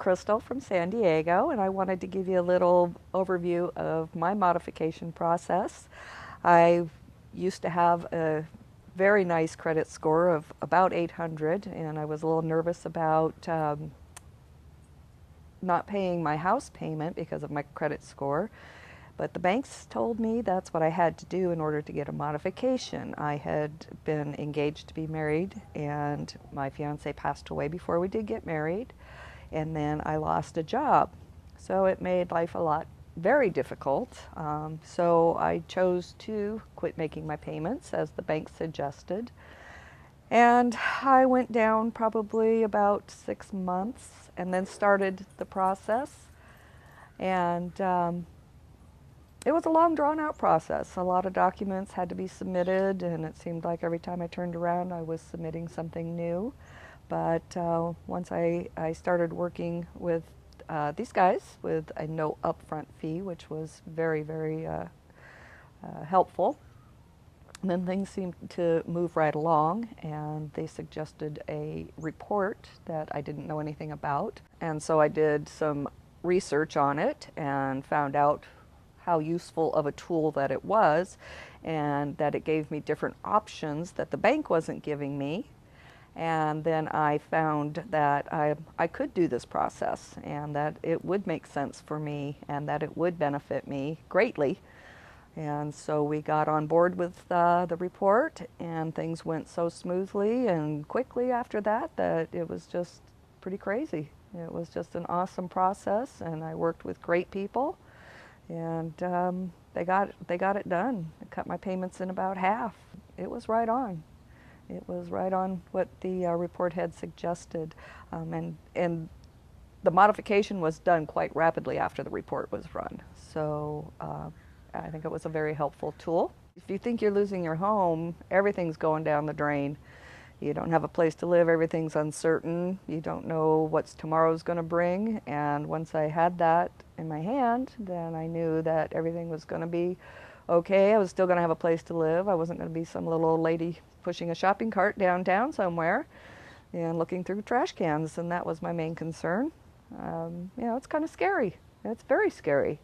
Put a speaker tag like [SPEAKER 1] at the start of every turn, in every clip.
[SPEAKER 1] Crystal from San Diego, and I wanted to give you a little overview of my modification process. I used to have a very nice credit score of about 800, and I was a little nervous about not paying my house payment because of my credit score. But the banks told me that's what I had to do in order to get a modification. I had been engaged to be married, and my fiance passed away before we did get married, and then I lost a job. So it made life very difficult. So I chose to quit making my payments as the bank suggested. And I went down probably about 6 months and then started the process. And it was a long, drawn-out process. A lot of documents had to be submitted, and it seemed like every time I turned around, I was submitting something new. But once I started working with these guys with a no upfront fee, which was very, very helpful, and then things seemed to move right along, and they suggested a report that I didn't know anything about. And so I did some research on it and found out how useful of a tool that it was, and that it gave me different options that the bank wasn't giving me. And then I found that I could do this process, and that it would make sense for me, and that it would benefit me greatly. And so we got on board with the report, and things went so smoothly and quickly after that that it was just pretty crazy. It was just an awesome process, and I worked with great people. And they got it done. I cut my payments in about half. It was right on. It was right on what the report had suggested. And the modification was done quite rapidly after the report was run. So I think it was a very helpful tool. If you think you're losing your home, everything's going down the drain. You don't have a place to live, everything's uncertain. You don't know what tomorrow's going to bring. And once I had that in my hand, then I knew that everything was going to be okay. I was still going to have a place to live. I wasn't going to be some little old lady pushing a shopping cart downtown somewhere and looking through trash cans, and that was my main concern. You know, it's kind of scary. It's very scary.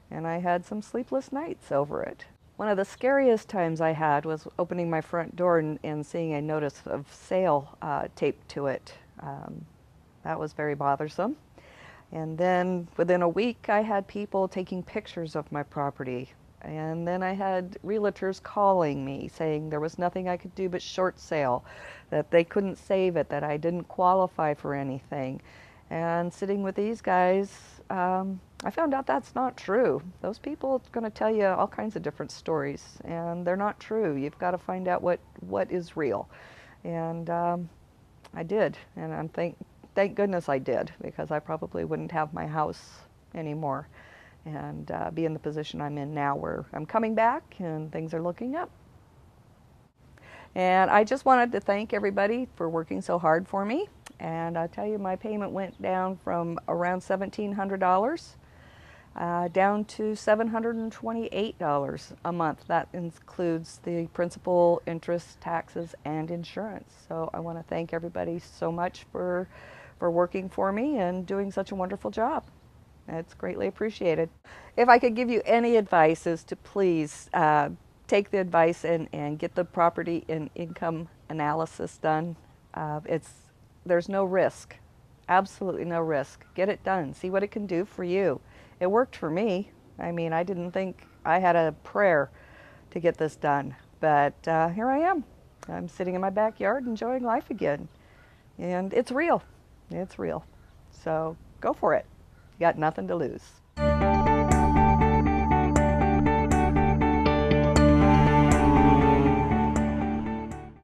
[SPEAKER 1] And I had some sleepless nights over it. One of the scariest times I had was opening my front door and seeing a notice of sale taped to it. That was very bothersome. And then within a week, I had people taking pictures of my property. And then I had realtors calling me saying there was nothing I could do but short sale, that they couldn't save it, that I didn't qualify for anything. And sitting with these guys, I found out that's not true. Those people are going to tell you all kinds of different stories, and they're not true. You've got to find out what is real. And I did, and thank goodness I did, because I probably wouldn't have my house anymore and be in the position I'm in now, where I'm coming back and things are looking up. And I just wanted to thank everybody for working so hard for me. And I'll tell you, my payment went down from around $1,700 down to $728 a month. That includes the principal, interest, taxes, and insurance. So I want to thank everybody so much for working for me and doing such a wonderful job. It's greatly appreciated. If I could give you any advice, is to please take the advice and get the property and income analysis done. There's no risk, absolutely no risk. Get it done. See what it can do for you. It worked for me. I mean, I didn't think I had a prayer to get this done, but here I am. I'm sitting in my backyard enjoying life again, and it's real. It's real. So go for it. You got nothing to lose.